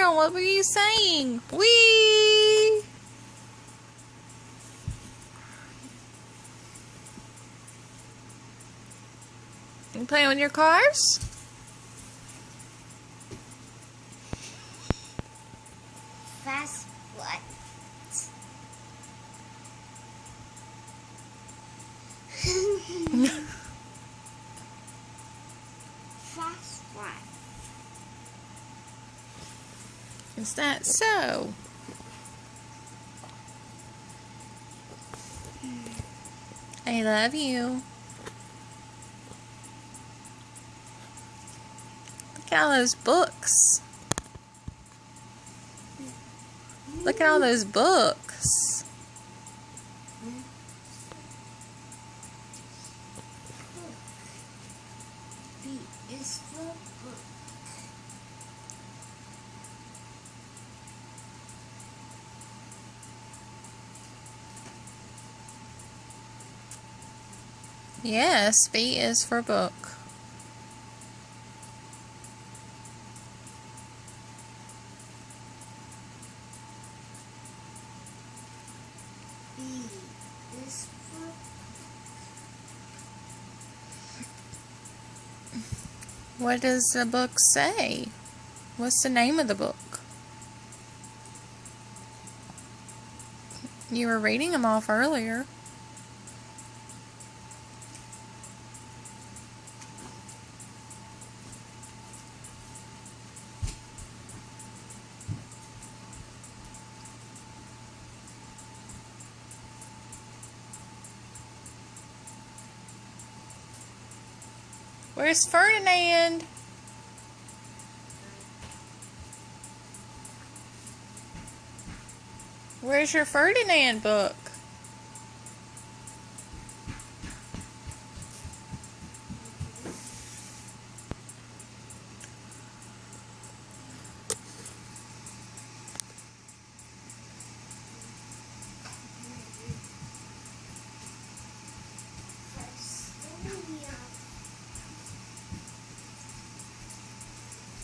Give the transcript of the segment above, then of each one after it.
Gabriel, what were you saying? Whee! You playing with your cars? Fast what? Fast what? Is that so? I love you. Look at all those books. Look at all those books. B is for book. Yes, B is for book. B is for What does the book say? What's the name of the book? You were reading them off earlier. Where's Ferdinand? Where's your Ferdinand book?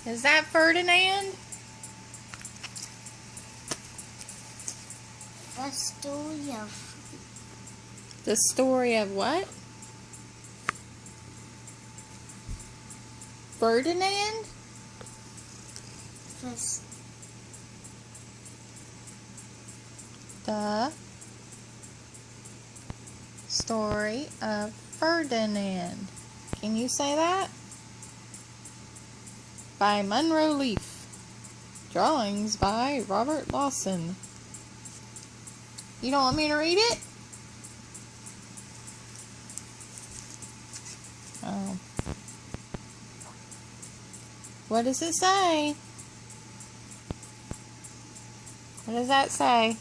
Is that Ferdinand? the story of The story of what? Ferdinand? first The story of Ferdinand. Can you say that? By Monroe Leaf. Drawings by Robert Lawson. You don't want me to read it? Oh. What does it say? What does that say?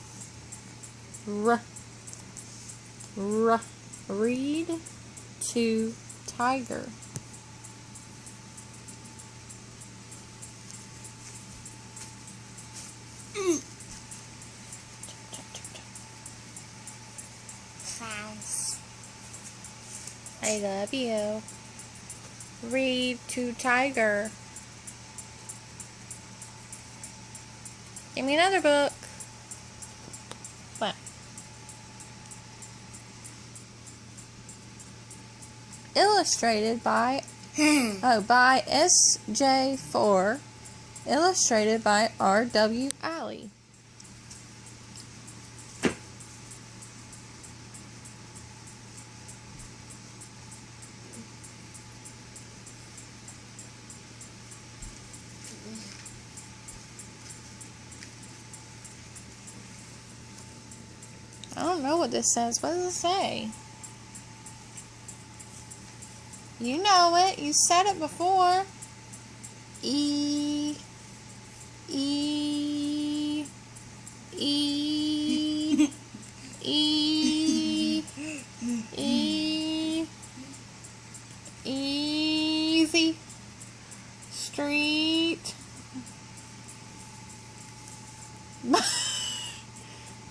Read to tiger. fast I love you. Read to tiger. Give me another book. What? Illustrated by by S.J. 4. Illustrated by R.W. Alley. I don't know what this says. What does it say? You know it. You said it before. E. E. E. E. E. Easy. Street.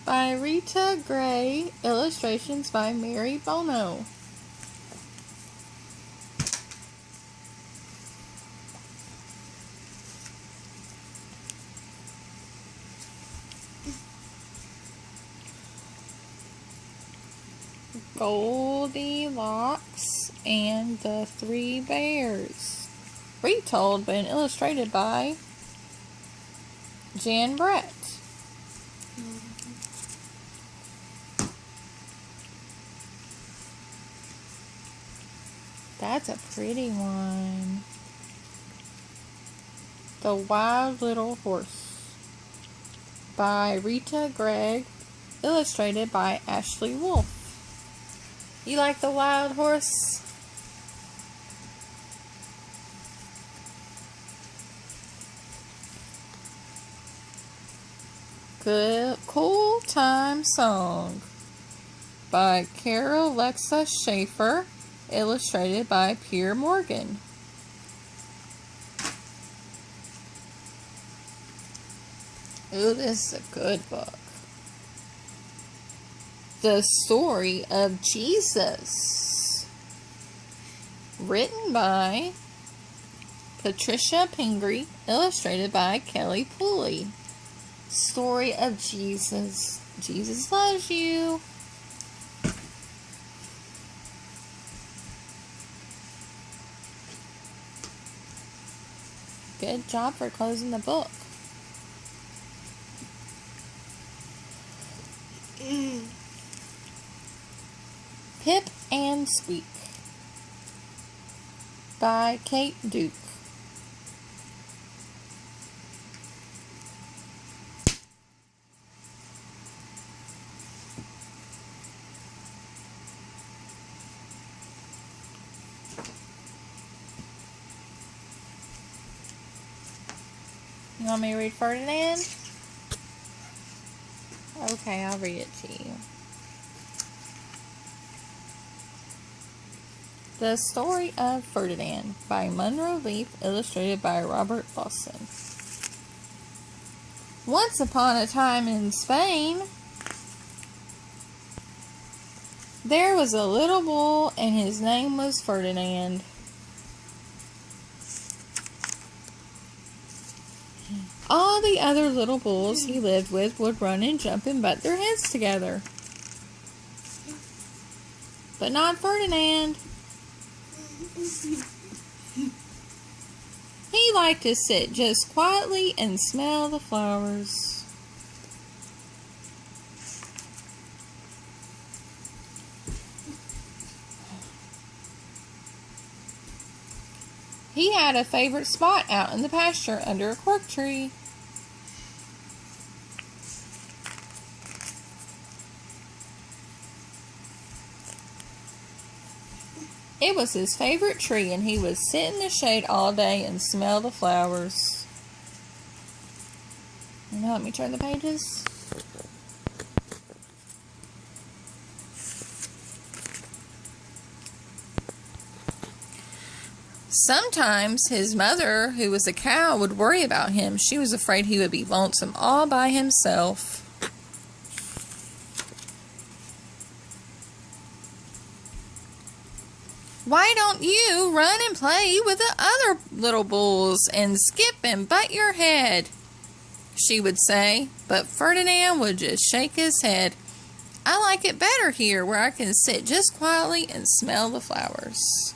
By Rita Gray. Illustrations by Mary Bono. Goldilocks and the Three Bears. Retold and illustrated by Jan Brett. That's a pretty one. The Wild Little Horse by Rita Gregg, illustrated by Ashley Wolf. You like the wild horse? Good Cool Time Song by Carol Lexa Schaefer, illustrated by Pierre Morgan. Ooh, this is a good book. The Story of Jesus, written by Patricia Pingree, illustrated by Kelly Pooley. Story of Jesus. Jesus loves you. Good job for closing the book. Pip and Squeak by Kate Duke. You want me to read Ferdinand? Okay, I'll read it to you. The Story of Ferdinand by Monroe Leaf, illustrated by Robert Lawson. Once upon a time in Spain, there was a little bull and his name was Ferdinand. All the other little bulls he lived with would run and jump and butt their heads together. But not Ferdinand. He liked to sit just quietly and smell the flowers. He had a favorite spot out in the pasture under a cork tree. It was his favorite tree, and he would sit in the shade all day and smell the flowers. Now let me turn the pages. Sometimes his mother, who was a cow, would worry about him. She was afraid he would be lonesome all by himself. Why don't you run and play with the other little bulls and skip and butt your head? She would say, but Ferdinand would just shake his head. I like it better here where I can sit just quietly and smell the flowers.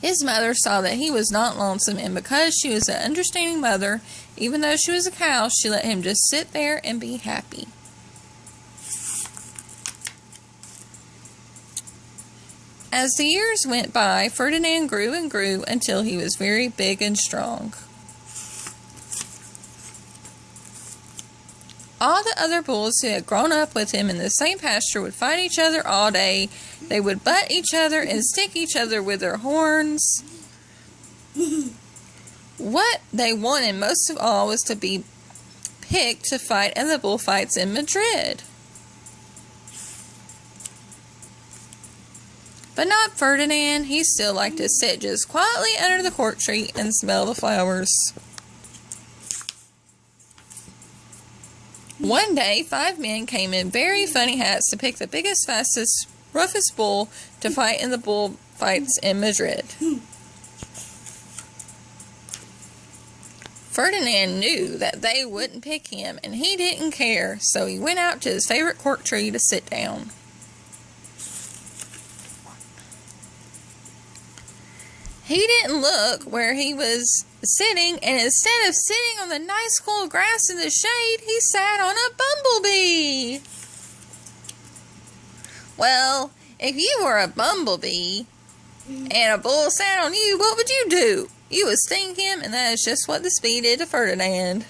His mother saw that he was not lonesome, and because she was an understanding mother, even though she was a cow, she let him just sit there and be happy. As the years went by, Ferdinand grew and grew until he was very big and strong. All the other bulls who had grown up with him in the same pasture would fight each other all day. They would butt each other and stick each other with their horns. What they wanted most of all was to be picked to fight at the bullfights in Madrid. But not Ferdinand. He still liked to sit just quietly under the cork tree and smell the flowers. One day, 5 men came in very funny hats to pick the biggest, fastest, roughest bull to fight in the bullfights in Madrid. Ferdinand knew that they wouldn't pick him, and he didn't care, so he went out to his favorite cork tree to sit down. He didn't look where he was sitting, and instead of sitting on the nice cool grass in the shade, he sat on a bumblebee. Well, if you were a bumblebee and a bull sat on you, what would you do? You would sting him, and that is just what the bee did to Ferdinand.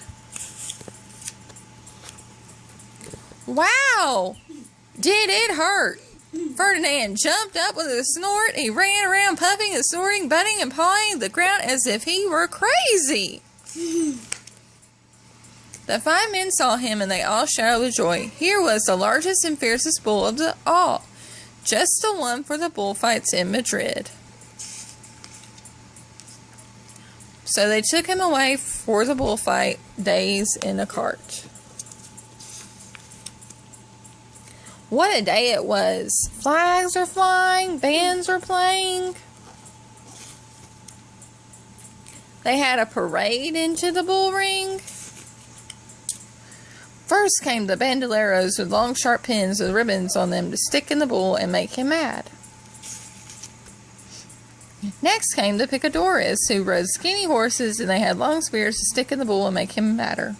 Wow! Did it hurt? Ferdinand jumped up with a snort. He ran around puffing and snorting, butting and pawing the ground as if he were crazy. The 5 men saw him, and they all shouted with joy. Here was the largest and fiercest bull of them all, just the one for the bullfights in Madrid. So they took him away for the bullfight days in a cart. What a day it was. Flags are flying, bands are playing. They had a parade into the bull ring. First came the bandoleros with long sharp pins with ribbons on them to stick in the bull and make him mad. Next came the picadores, who rode skinny horses, and they had long spears to stick in the bull and make him madder.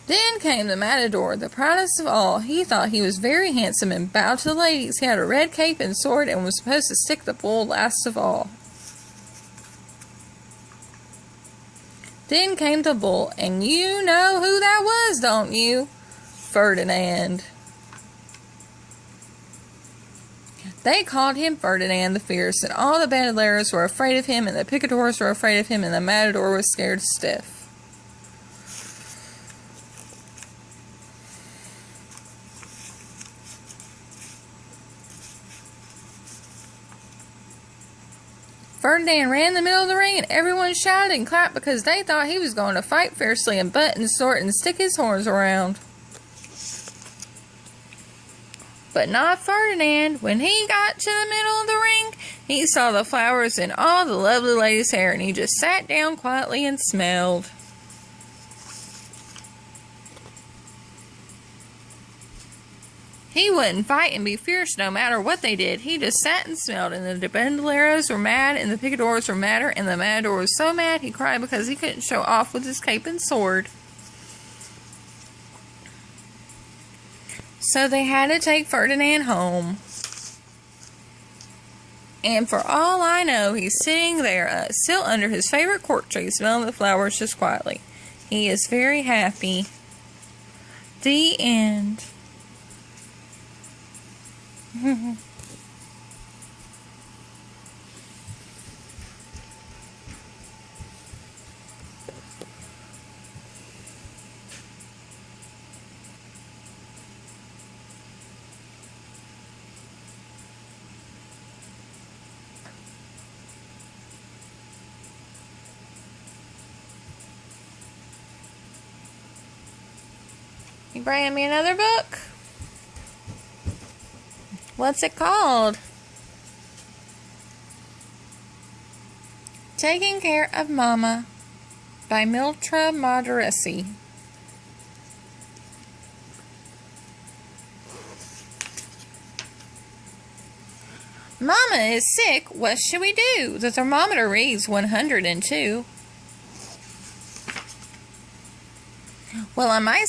Then came the matador, the proudest of all. He thought he was very handsome and bowed to the ladies. He had a red cape and sword and was supposed to stick the bull last of all. Then came the bull, and you know who that was, don't you? Ferdinand. They called him Ferdinand the Fierce, and all the bandoleros were afraid of him, and the picadors were afraid of him, and the matador was scared stiff. Ferdinand ran in the middle of the ring, and everyone shouted and clapped because they thought he was going to fight fiercely and butt and snort and stick his horns around. But not Ferdinand. When he got to the middle of the ring, he saw the flowers in all the lovely ladies' hair, and he just sat down quietly and smelled. He wouldn't fight and be fierce no matter what they did. He just sat and smelled, and the bandoleros were mad, and the picadors were madder, and the matador was so mad he cried because he couldn't show off with his cape and sword. So they had to take Ferdinand home. And for all I know, he's sitting there still under his favorite cork tree, smelling the flowers just quietly. He is very happy. The end. You bringing me another book? What's it called? Taking Care of Mama by Miltra Moderesi. Mama is sick. What should we do? The thermometer reads 102. Well, I might...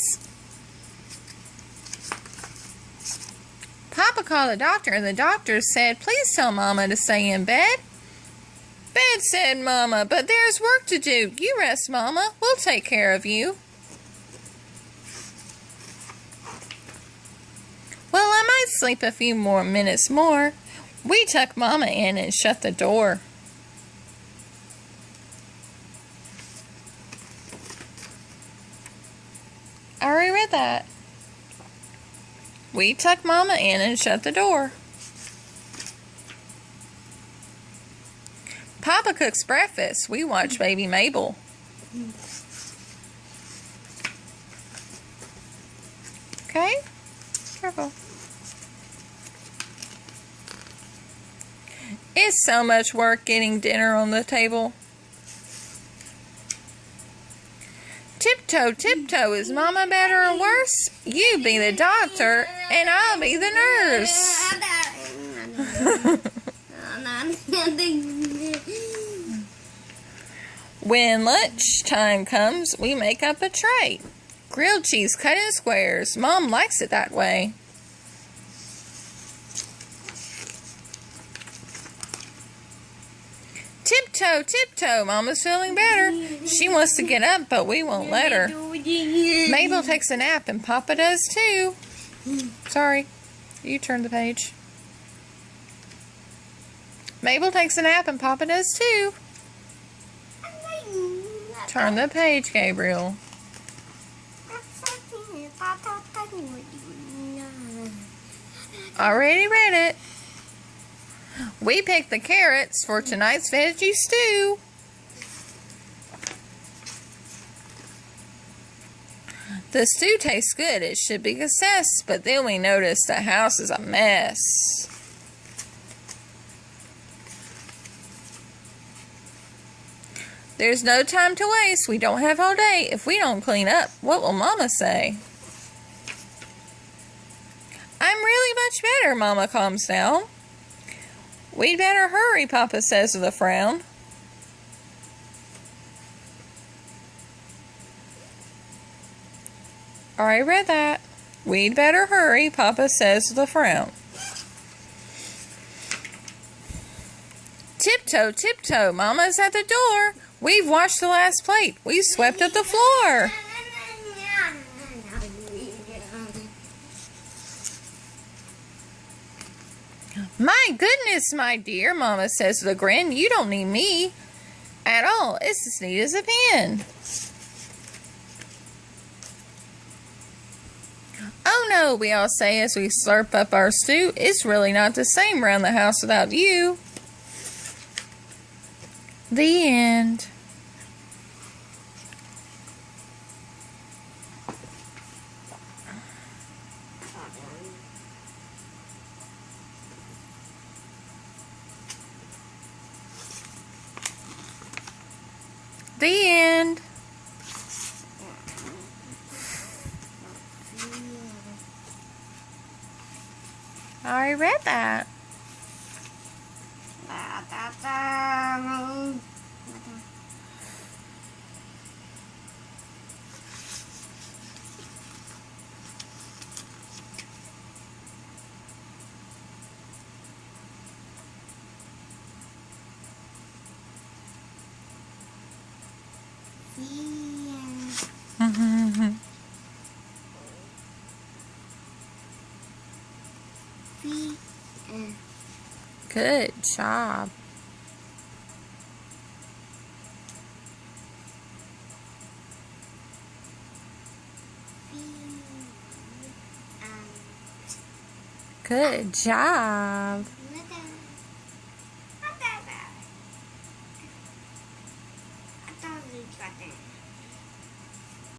Papa called the doctor, and the doctor said, please tell Mama to stay in bed. Bed, said Mama, but there's work to do. You rest, Mama. We'll take care of you. Well, I might sleep a few more minutes more. We tucked Mama in and shut the door. I already read that. We tucked Mama in and shut the door. Papa cooks breakfast. We watch Baby Mabel. Okay? Careful. It's so much work getting dinner on the table. Tiptoe, tiptoe, is Mama better or worse? You be the doctor, and I'll be the nurse. When lunch time comes, we make up a tray. Grilled cheese cut in squares. Mom likes it that way. Tiptoe, tiptoe, Mama's feeling better. She wants to get up, but we won't let her. Mabel takes a nap, and Papa does too. Sorry, you turn the page. Mabel takes a nap, and Papa does too. Turn the page, Gabriel. Already read it. We picked the carrots for tonight's veggie stew. The stew tastes good. It should be assessed, but then we notice the house is a mess. There's no time to waste. We don't have all day. If we don't clean up, what will Mama say? I'm really much better, Mama calms down. We'd better hurry, Papa says with a frown. I read that. We'd better hurry, Papa says with a frown. Tiptoe, tiptoe, Mama's at the door. We've washed the last plate. We've swept up the floor. My goodness, my dear, Mama says with a grin. You don't need me at all. It's as neat as a pin. Oh no, we all say as we slurp up our stew. It's really not the same around the house without you. The end. The end. I read that. Good job. Good job.